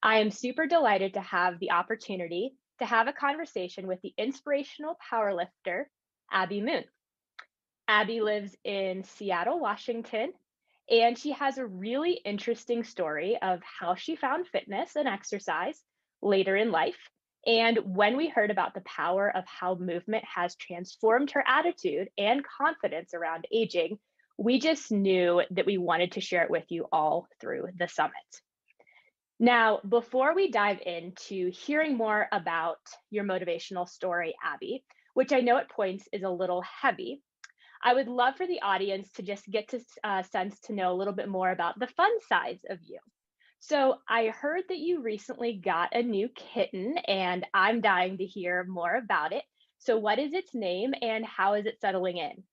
I am super delighted to have the opportunity to have a conversation with the inspirational powerlifter, Abby Moon. Abby lives in Seattle, Washington, and she has a really interesting story of how she found fitness and exercise later in life. And when we heard about the power of how movement has transformed her attitude and confidence around aging, we just knew that we wanted to share it with you all through the summit. Now, before we dive into hearing more about your motivational story, Abby, which I know at points is a little heavy, I would love for the audience to just get to sense to know a little bit more about the fun sides of you. So, I heard that you recently got a new kitten, and I'm dying to hear more about it. So, what is its name and how is it settling in?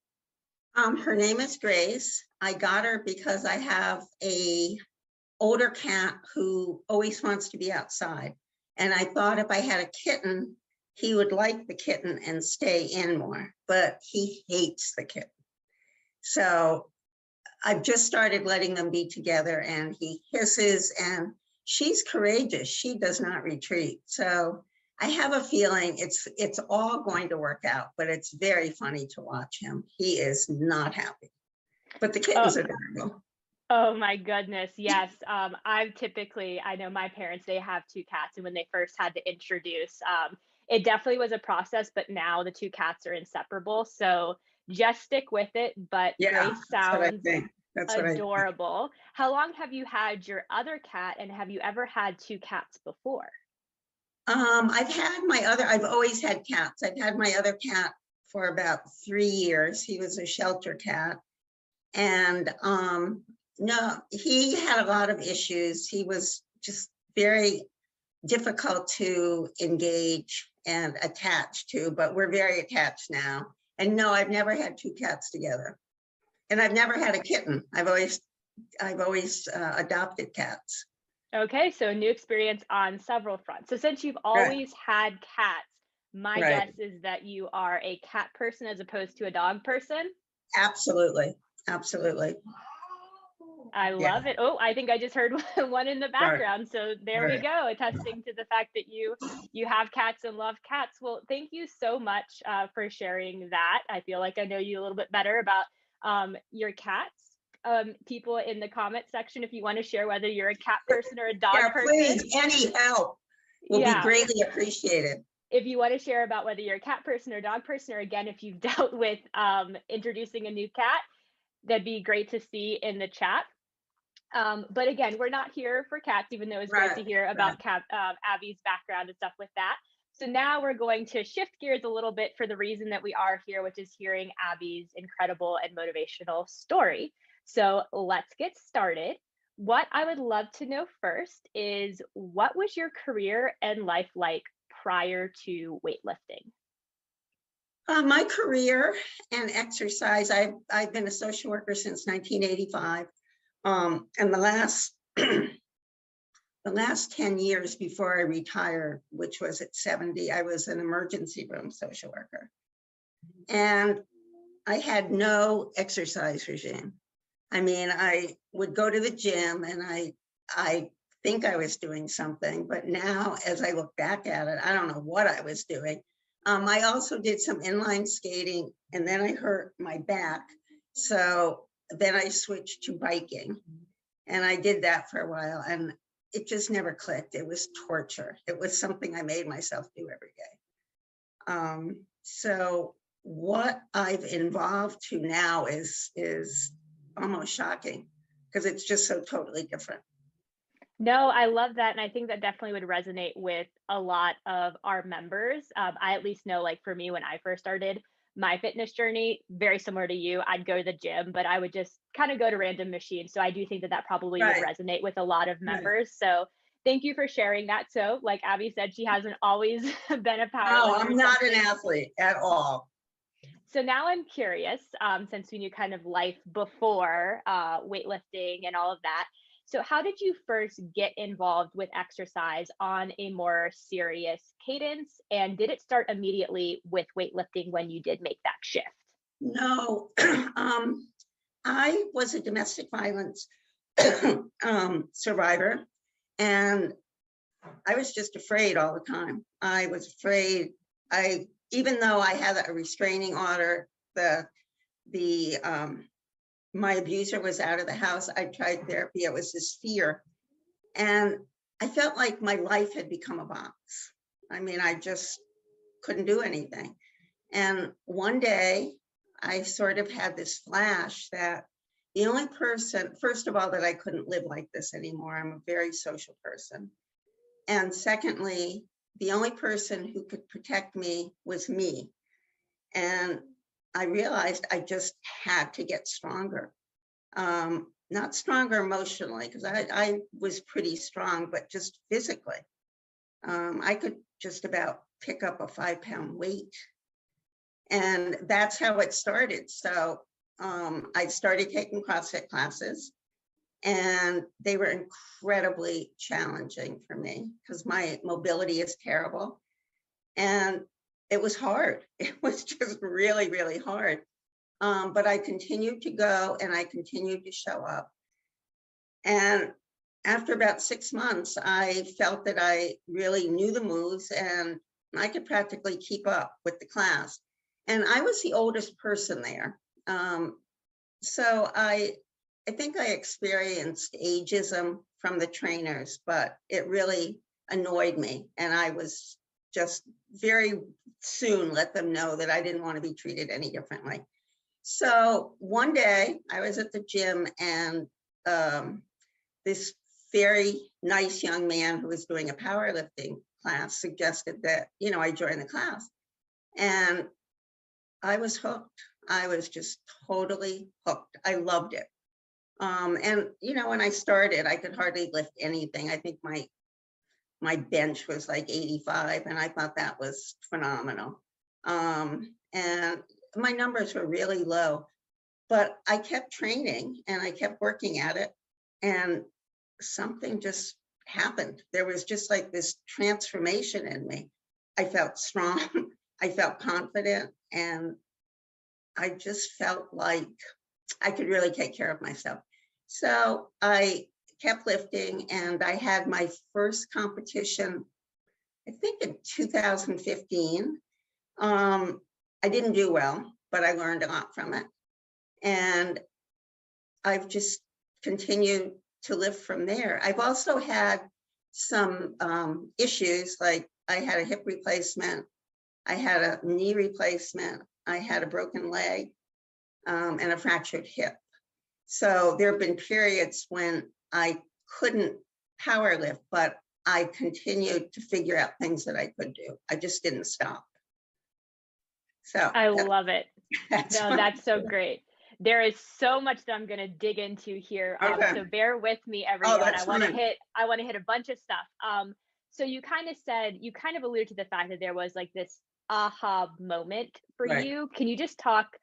Her name is Grace. I got her because I have a older cat who always wants to be outside. And I thought if I had a kitten, he would like the kitten and stay in more, but he hates the kitten. So I've just started letting them be together and he hisses and she's courageous. She does not retreat. So I have a feeling it's all going to work out, but it's very funny to watch him. He is not happy, but the Oh, kitten's adorable. oh my goodness, yes. I know my parents, they have two cats, and when they first had to introduce, it definitely was a process, but now the two cats are inseparable. So just stick with it. But Yeah, Grace that's what I sounds think. That's what I think. adorable. How long have you had your other cat, and have you ever had two cats before? I've always had cats. I've had my other cat for about 3 years. He was a shelter cat. And no, he had a lot of issues. He was just very difficult to engage and attach to, but we're very attached now. And no, I've never had two cats together. And I've never had a kitten. I've always adopted cats. Okay, so new experience on several fronts. So since you've Right. always had cats, my Right. guess is that you are a cat person as opposed to a dog person. Absolutely. Absolutely. I Yeah. love it. Oh, I think I just heard one in the Right. background. So there we Right. go, attesting to the fact that you have cats and love cats. Well, thank you so much for sharing that. I feel like I know you a little bit better about your cats. People in the comment section, if you want to share whether you're a cat person or a dog Yeah, person, please, any help will be yeah. greatly appreciated. If you want to share about whether you're a cat person or a dog person, or again, if you've dealt with introducing a new cat, that'd be great to see in the chat. But again, we're not here for cats, even though it's great Right, to hear right. about Abby's background and stuff with that. So now we're going to shift gears a little bit for the reason that we are here, which is hearing Abby's incredible and motivational story. So let's get started. What I would love to know first is what was your career and life like prior to weightlifting? My career and exercise, I've been a social worker since 1985. And the last 10 years before I retired, which was at 70, I was an emergency room social worker. And I had no exercise regime. I mean, I would go to the gym and I think I was doing something, but now as I look back at it, I don't know what I was doing. I also did some inline skating and then I hurt my back. So then I switched to biking and I did that for a while and it just never clicked. It was torture. It was something I made myself do every day. So what I've evolved to now is almost shocking because it's just so totally different. No, I love that, and I think that definitely would resonate with a lot of our members. I at least know, like for me, when I first started my fitness journey, very similar to you, I'd go to the gym, but I would just kind of go to random machines. So I do think that that probably would Right, resonate with a lot of right. members. So thank you for sharing that. So, like Abby said, she hasn't always been a power No, lifter, I'm not an something. athlete at all. So now I'm curious, since we knew kind of life before weightlifting and all of that. So, how did you first get involved with exercise on a more serious cadence? And did it start immediately with weightlifting when you did make that shift? No, I was a domestic violence survivor, and I was just afraid all the time. I was afraid. Even though I had a restraining order, my abuser was out of the house. I tried therapy. It was this fear. And I felt like my life had become a box. I mean, I just couldn't do anything. And one day I sort of had this flash that the only person, first of all, that I couldn't live like this anymore. I'm a very social person. And secondly, the only person who could protect me was me. And I realized I just had to get stronger. Not stronger emotionally, because I was pretty strong, but just physically. I could just about pick up a 5-pound weight. And that's how it started. So I started taking CrossFit classes, and they were incredibly challenging for me because my mobility is terrible. And it was hard. It was just really, really hard. But I continued to go and I continued to show up. And after about 6 months, I felt that I really knew the moves and I could practically keep up with the class. And I was the oldest person there. So I think I experienced ageism from the trainers, but it really annoyed me. And I was just very soon let them know that I didn't want to be treated any differently. So one day I was at the gym, and this very nice young man who was doing a powerlifting class suggested that, I join the class. And I was hooked. I was just totally hooked. I loved it. And, when I started, I could hardly lift anything. I think my bench was like 85, and I thought that was phenomenal. And my numbers were really low, but I kept training and I kept working at it, and something just happened. There was just like this transformation in me. I felt strong, I felt confident, and I just felt like I could really take care of myself. So I kept lifting, and I had my first competition, I think in 2015. I didn't do well, but I learned a lot from it. And I've just continued to lift from there. I've also had some issues, like I had a hip replacement, I had a knee replacement, I had a broken leg, and a fractured hip. So there have been periods when I couldn't power lift, but I continued to figure out things that I could do. I just didn't stop. So I love it. No, that's so great. There is so much that I'm going to dig into here. Okay. So bear with me, everyone. That's I want to fine. hit a bunch of stuff. So you kind of alluded to the fact that there was like this aha moment for Right. you. Can you just talk,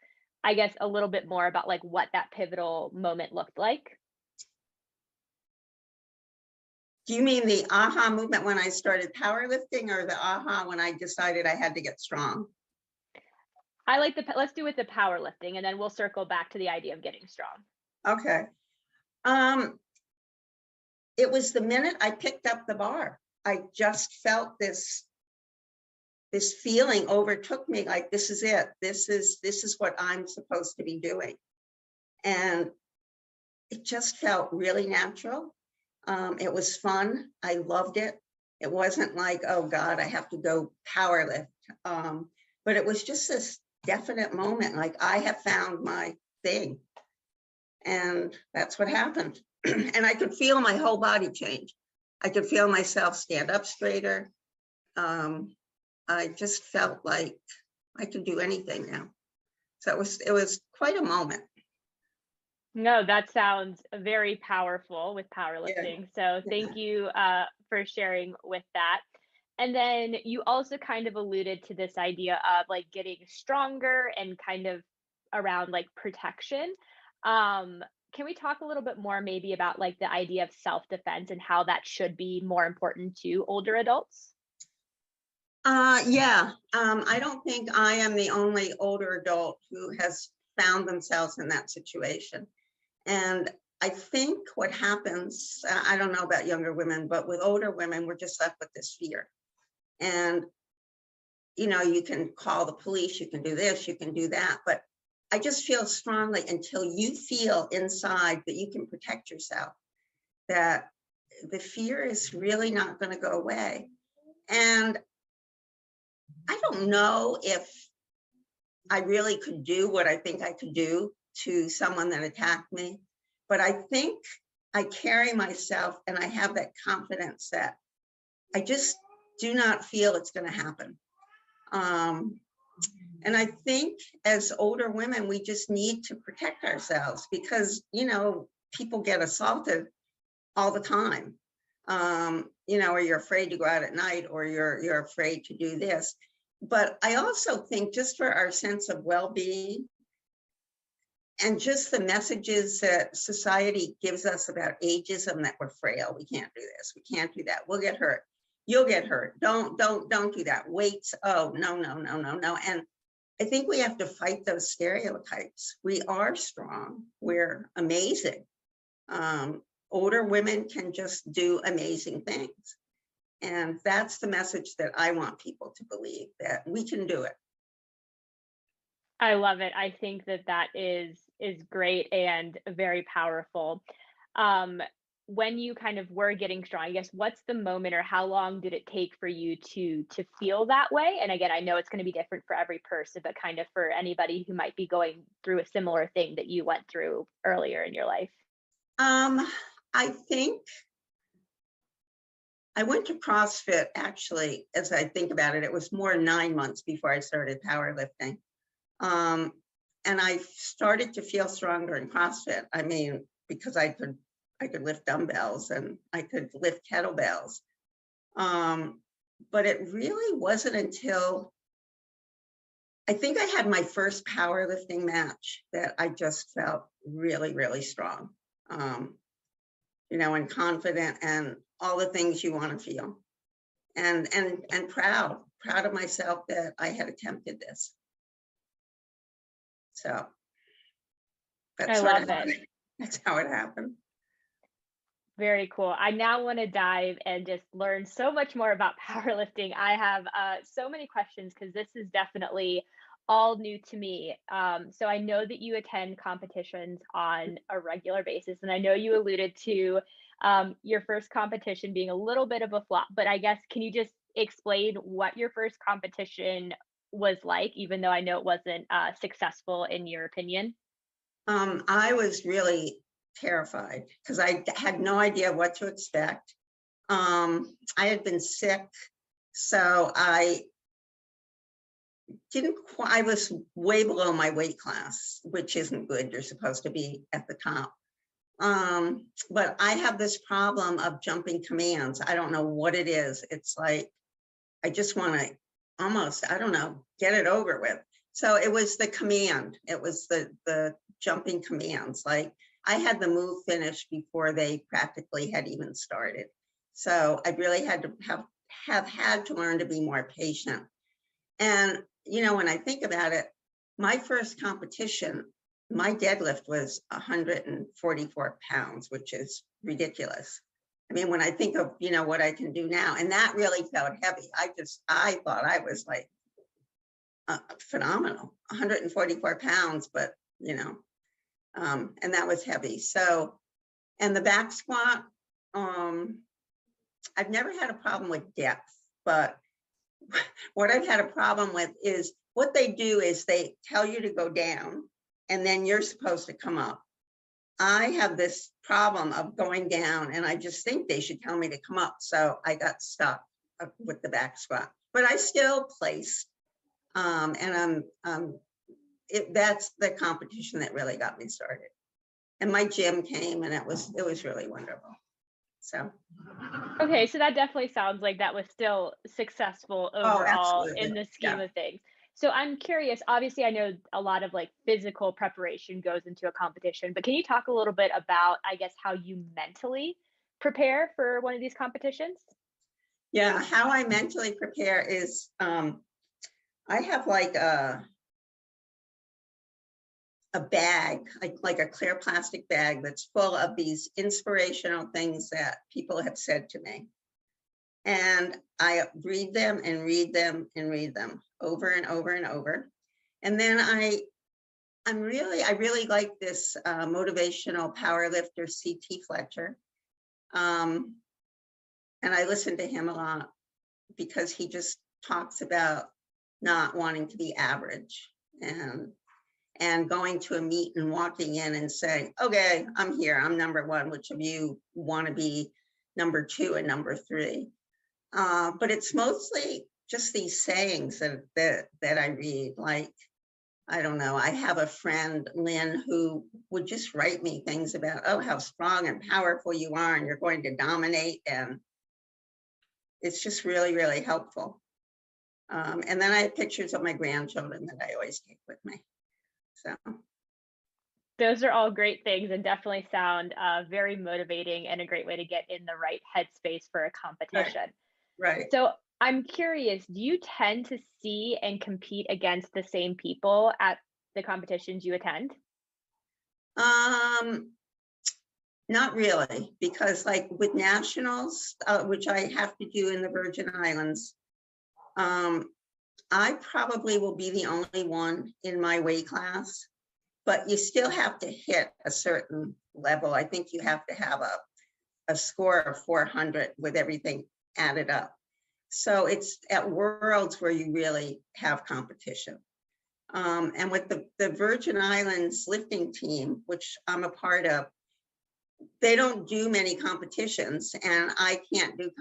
I guess, a little bit more about like what that pivotal moment looked like? Do you mean the aha movement when I started powerlifting, or the aha when I decided I had to get strong? I like let's do with the powerlifting, and then we'll circle back to the idea of getting strong. Okay. It was the minute I picked up the bar. I just felt this feeling overtook me, like this is it. This is what I'm supposed to be doing. And it just felt really natural. It was fun. I loved it. It wasn't like, oh God, I have to go power lift. But it was just this definite moment, like I have found my thing. And that's what happened. And I could feel my whole body change. I could feel myself stand up straighter. I just felt like I could do anything now. So it was quite a moment. No, that sounds very powerful with powerlifting. Yeah. So thank you for sharing with that. And then you also kind of alluded to this idea of like getting stronger and kind of around like protection. Can we talk a little bit more maybe about like the idea of self-defense and how that should be more important to older adults? Yeah. I don't think I am the only older adult who has found themselves in that situation. And I think what happens, I don't know about younger women, but with older women, we're just left with this fear. And, you know, you can call the police, you can do this, you can do that, but I just feel strongly until you feel inside that you can protect yourself, that the fear is really not going to go away. And I don't know if I really could do what I think I could do to someone that attacked me, but I think I carry myself and I have that confidence that I just do not feel it's going to happen. And I think as older women, we just need to protect ourselves because, you know, people get assaulted all the time. You know, or you're afraid to go out at night, or you're afraid to do this. But I also think just for our sense of well-being and just the messages that society gives us about ageism, that we're frail, we can't do this, we can't do that, we'll get hurt, you'll get hurt, don't do that, weights, oh, no. And I think we have to fight those stereotypes. We are strong, we're amazing. Older women can just do amazing things. And that's the message that I want people to believe, that we can do it. I love it. I think that that is great and very powerful. When you kind of were getting strong, I guess, what's the moment or how long did it take for you to feel that way? And again, I know it's going to be different for every person, but kind of for anybody who might be going through a similar thing that you went through earlier in your life. I think I went to CrossFit, actually, as I think about it, it was more 9 months before I started powerlifting. And I started to feel stronger in CrossFit. I mean, because I could lift dumbbells and I could lift kettlebells. But it really wasn't until I think I had my first powerlifting match that I just felt really, really strong. You know, and confident and all the things you want to feel, and proud of myself that I had attempted this. So that's I love it. That's how it happened. Very cool. I now want to dive and just learn so much more about powerlifting. I have so many questions because this is definitely all new to me. So I know that you attend competitions on a regular basis, and I know you alluded to your first competition being a little bit of a flop, but I guess, can you just explain what your first competition was like, even though I know it wasn't successful in your opinion? I was really terrified because I had no idea what to expect. I had been sick, so I was way below my weight class, which isn't good. You're supposed to be at the top. But I have this problem of jumping commands. I don't know what it is. It's like, I just want to almost, I don't know, get it over with. So it was the command. It was the jumping commands. Like, I had the move finished before they practically had even started. So I really had to have had to learn to be more patient. And, you know, when I think about it, my first competition, my deadlift was 144 pounds, which is ridiculous. I mean, when I think of, you know, what I can do now, and that really felt heavy. I thought I was like phenomenal, 144 pounds, but, you know, and that was heavy. So, and the back squat, I've never had a problem with depth, but what I've had a problem with is what they do is they tell you to go down and then you're supposed to come up. I have this problem of going down and I just think they should tell me to come up. So I got stuck with the back squat, but I still placed. And that's the competition that really got me started. And my gym came and it was really wonderful. So. Okay, so that definitely sounds like that was still successful overall in the scheme of things. So I'm curious, obviously I know a lot of like physical preparation goes into a competition, but can you talk a little bit about, I guess, how you mentally prepare for one of these competitions? Yeah, how I mentally prepare is I have like a a bag, like a clear plastic bag that's full of these inspirational things that people have said to me. And I read them and read them and read them over and over and over. And then I really like this motivational powerlifter, C.T. Fletcher. And I listen to him a lot because he just talks about not wanting to be average and going to a meet and walking in and saying, okay, I'm here, I'm number one, which of you want to be number two and number three? But it's mostly just these sayings that I read. Like, I don't know, I have a friend, Lynn, who would just write me things about, oh, how strong and powerful you are, and you're going to dominate. And it's just really, really helpful. And then I have pictures of my grandchildren that I always take with me. So those are all great things and definitely sound very motivating and a great way to get in the right headspace for a competition. Right. So I'm curious, do you tend to see and compete against the same people at the competitions you attend? Not really, because like with nationals, which I have to do in the Virgin Islands, I probably will be the only one in my weight class, but you still have to hit a certain level. I think you have to have a score of 400 with everything added up. So it's at Worlds where you really have competition. And with the Virgin Islands lifting team, which I'm a part of, they don't do many competitions, and I can't do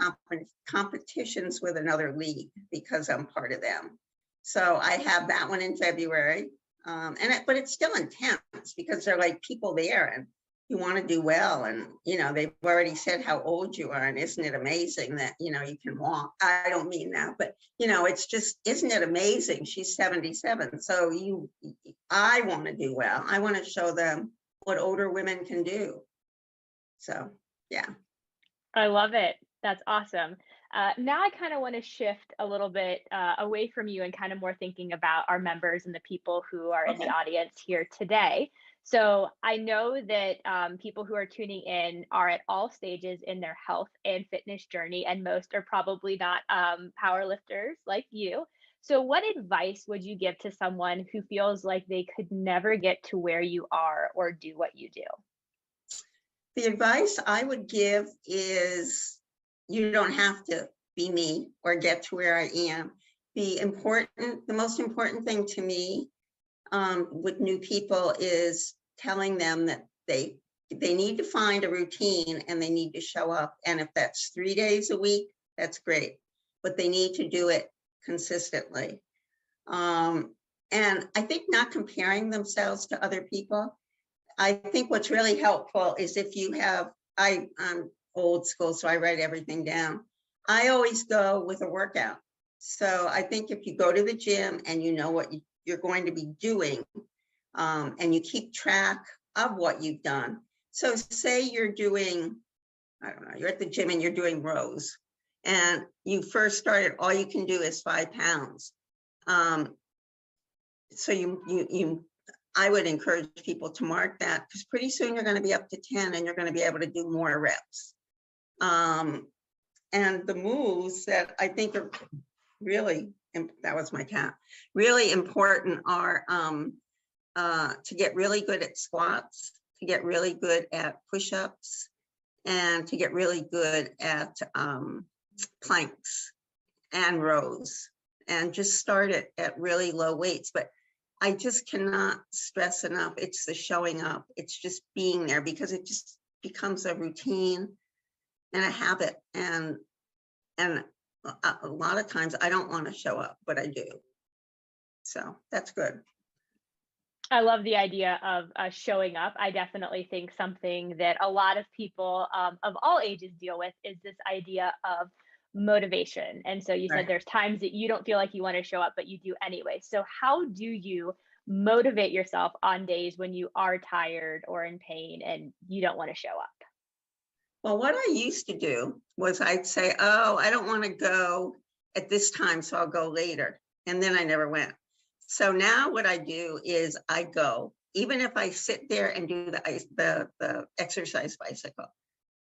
competitions with another league because I'm part of them. So I have that one in February, but it's still intense because they're like people there, and you want to do well. And, you know, they've already said how old you are, and isn't it amazing that, you know, you can walk? I don't mean that, but, you know, it's just, isn't it amazing? She's 77. So I want to do well. I want to show them what older women can do. So, yeah. I love it. That's awesome. Now I kind of want to shift a little bit away from you and kind of more thinking about our members and the people who are in the audience here today. So I know that people who are tuning in are at all stages in their health and fitness journey, and most are probably not powerlifters like you. So what advice would you give to someone who feels like they could never get to where you are or do what you do? The advice I would give is you don't have to be me or get to where I am. The most important thing to me with new people is telling them that they need to find a routine and they need to show up. And if that's 3 days a week, that's great, but they need to do it consistently. And I think not comparing themselves to other people. I think what's really helpful is if you have, I'm old school, so I write everything down. I always go with a workout. So I think if you go to the gym and you know what you're going to be doing, and you keep track of what you've done. So say you're doing, I don't know, you're at the gym and you're doing rows, and you first started, all you can do is 5 pounds. So I would encourage people to mark that, because pretty soon you're going to be up to 10 and you're going to be able to do more reps. And the moves that I think are really, that was my cat, really important are to get really good at squats, to get really good at push-ups, and to get really good at planks and rows, and just start it at really low weights. But I just cannot stress enough, it's the showing up. It's just being there, because it just becomes a routine and a habit. And a lot of times I don't want to show up, but I do. So that's good. I love the idea of showing up. I definitely think something that a lot of people of all ages deal with is this idea of motivation. And so you said there's times that you don't feel like you want to show up, but you do anyway. So how do you motivate yourself on days when you are tired or in pain and you don't want to show up? Well, what I used to do was I'd say, oh, I don't want to go at this time, so I'll go later. And then I never went. So now what I do is I go, even if I sit there and do the exercise bicycle,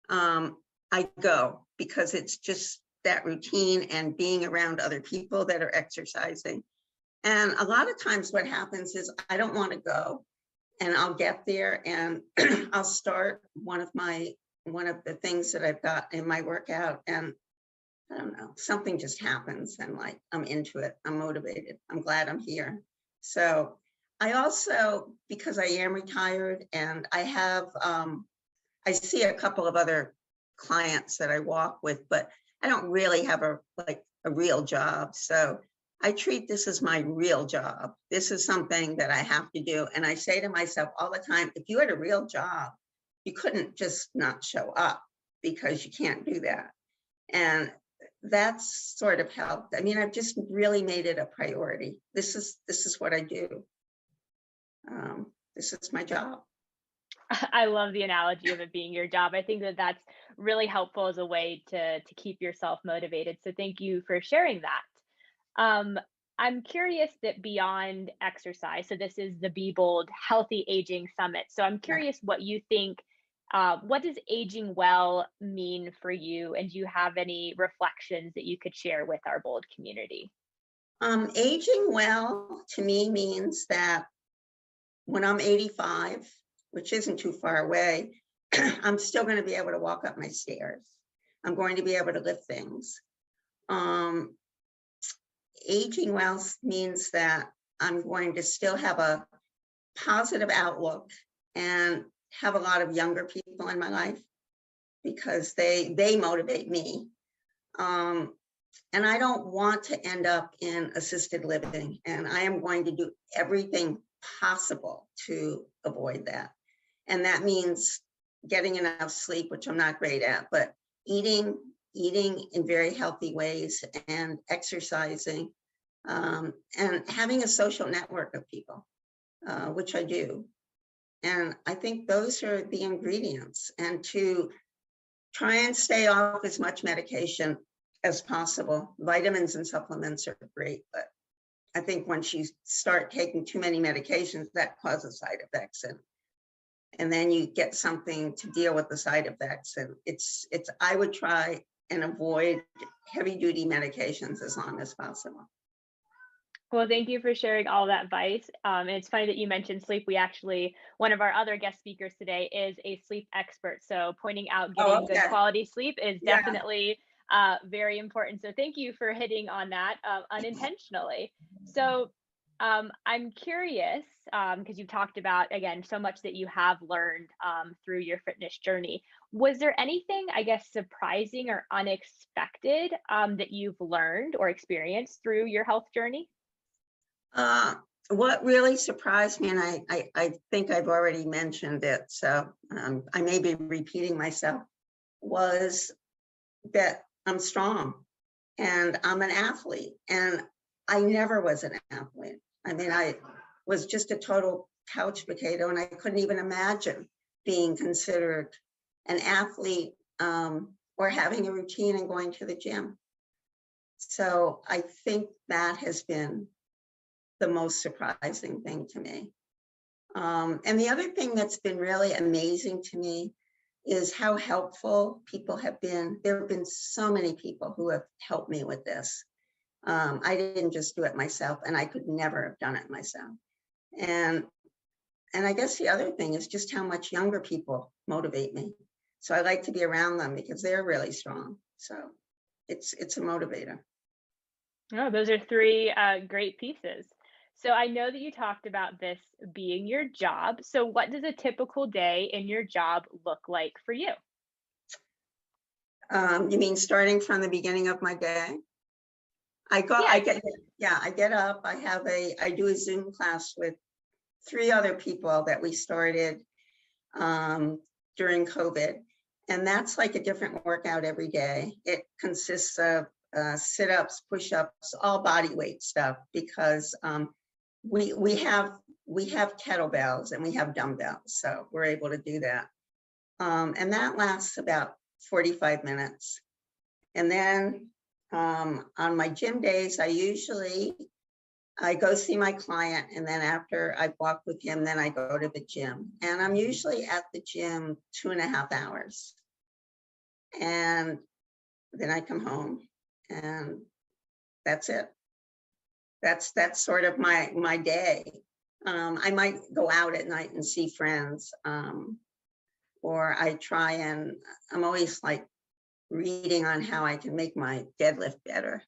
I go because it's just that routine and being around other people that are exercising. And a lot of times what happens is I don't want to go, and I'll get there and I'll start one of the things that I've got in my workout, and I don't know, something just happens and like I'm into it. I'm motivated. I'm glad I'm here. So I also, because I am retired and I have, I see a couple of other clients that I walk with, but I don't really have a real job. So I treat this as my real job. This is something that I have to do. And I say to myself all the time, if you had a real job, you couldn't just not show up, because you can't do that. And that's sort of helped. I mean, I've just really made it a priority. This is what I do. This is my job. I love the analogy of it being your job. I think that that's really helpful as a way to keep yourself motivated. So thank you for sharing that. I'm curious that beyond exercise, so this is the Be Bold Healthy Aging Summit. So I'm curious what you think, what does aging well mean for you? And do you have any reflections that you could share with our Bold community? Aging well to me means that when I'm 85, which isn't too far away, I'm still going to be able to walk up my stairs. I'm going to be able to lift things. Aging well means that I'm going to still have a positive outlook and have a lot of younger people in my life, because they motivate me. And I don't want to end up in assisted living, and I am going to do everything possible to avoid that. And that means getting enough sleep, which I'm not great at, but eating in very healthy ways and exercising, and having a social network of people, which I do. And I think those are the ingredients, and to try and stay off as much medication as possible. Vitamins and supplements are great, but I think once you start taking too many medications, that causes side effects, and then you get something to deal with the side effects. And it's I would try and avoid heavy duty medications as long as possible. Well, thank you for sharing all that advice. And it's funny that you mentioned sleep. One of our other guest speakers today is a sleep expert. So pointing out getting good quality sleep is definitely very important. So thank you for hitting on that unintentionally. So I'm curious, because you've talked about, again, so much that you have learned through your fitness journey. Was there anything, I guess, surprising or unexpected that you've learned or experienced through your health journey? What really surprised me, and I think I've already mentioned it, so I may be repeating myself, was that I'm strong and I'm an athlete, and I never was an athlete. I mean, I was just a total couch potato, and I couldn't even imagine being considered an athlete or having a routine and going to the gym. So I think that has been the most surprising thing to me. And the other thing that's been really amazing to me is how helpful people have been. There have been so many people who have helped me with this. I didn't just do it myself, and I could never have done it myself. And I guess the other thing is just how much younger people motivate me. So I like to be around them because they're really strong. So it's a motivator. Oh, those are three great pieces. So I know that you talked about this being your job. So what does a typical day in your job look like for you? You mean starting from the beginning of my day? I get up, I do a Zoom class with 3 other people that we started during COVID. And that's like a different workout every day. It consists of sit-ups, push-ups, all body weight stuff, because we have kettlebells and we have dumbbells, so we're able to do that. And that lasts about 45 minutes. And then on my gym days, I usually I go see my client, and then after I walk with him, then I go to the gym. And I'm usually at the gym 2.5 hours. And then I come home, and that's it. That's sort of my day. I might go out at night and see friends, or I try and I'm always like reading on how I can make my deadlift better.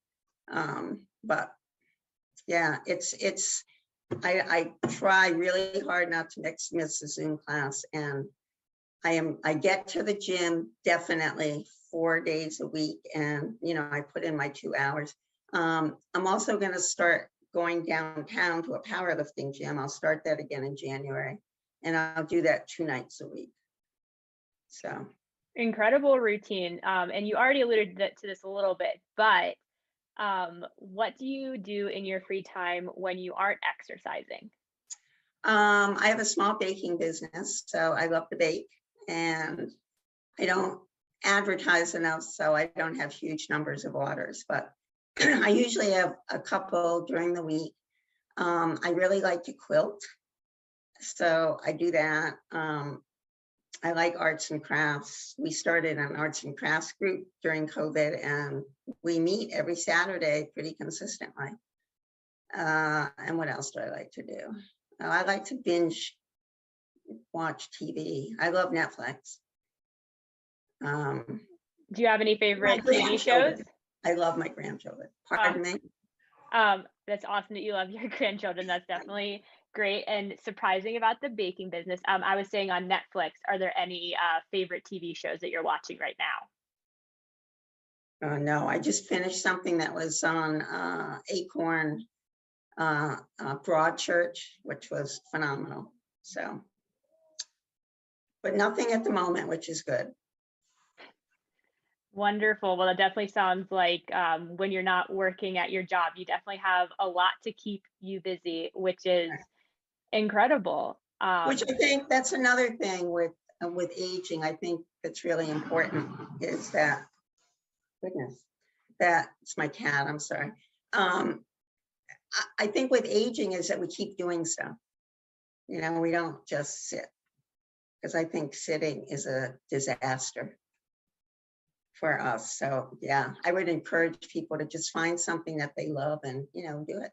But yeah, I try really hard not to miss a Zoom class, and I get to the gym definitely 4 days a week, and I put in my 2 hours. I'm also going to start going downtown to a powerlifting gym. I'll start that again in January, and I'll do that 2 nights a week. So Incredible routine. And you already alluded to this a little bit, but what do you do in your free time when you aren't exercising? I have a small baking business, so I love to bake, and I don't advertise enough, so I don't have huge numbers of orders, but I usually have a couple during the week. I really like to quilt, so I do that. I like arts and crafts. We started an arts and crafts group during COVID, and we meet every Saturday pretty consistently. And what else do I like to do? I like to binge watch TV. I love Netflix. Do you have any favorite TV shows? I love my grandchildren. Pardon me? That's awesome that you love your grandchildren. That's definitely great and surprising about the baking business. I was saying on Netflix, are there any favorite TV shows that you're watching right now? No, I just finished something that was on Acorn Broadchurch, which was phenomenal. So, but nothing at the moment, which is good. Wonderful. Well, that definitely sounds like when you're not working at your job, you definitely have a lot to keep you busy, which is incredible. Which I think that's another thing with aging. I think that's really important is that, goodness, that's my cat. I'm sorry. I think with aging is that we keep doing stuff. We don't just sit, because I think sitting is a disaster for us. So yeah, I would encourage people to just find something that they love and do it.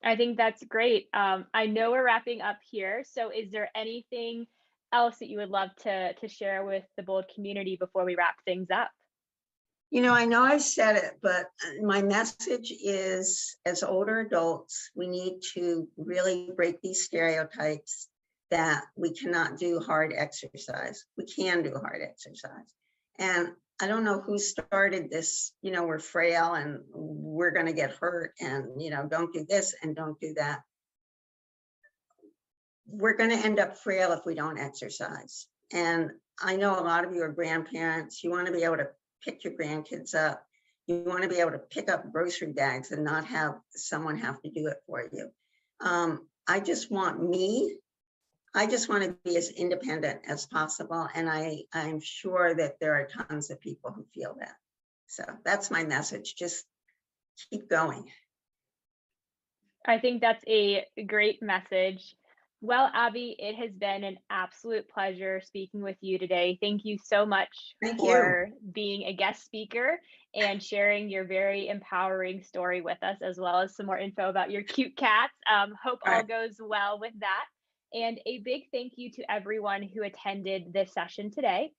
I think that's great. I know we're wrapping up here. So is there anything else that you would love to share with the Bold community before we wrap things up? I know I said it, but my message is, as older adults, we need to really break these stereotypes that we cannot do hard exercise. We can do hard exercise. And I don't know who started this, we're frail and we're going to get hurt and, don't do this and don't do that. We're going to end up frail if we don't exercise. And I know a lot of you are grandparents. You want to be able to pick your grandkids up. You want to be able to pick up grocery bags and not have someone have to do it for you. I just want to be as independent as possible. And I'm sure that there are tons of people who feel that. So that's my message. Just keep going. I think that's a great message. Well, Abbey, it has been an absolute pleasure speaking with you today. Thank you so much for being a guest speaker and sharing your very empowering story with us, as well as some more info about your cute cats. Hope all goes well with that. And a big thank you to everyone who attended this session today.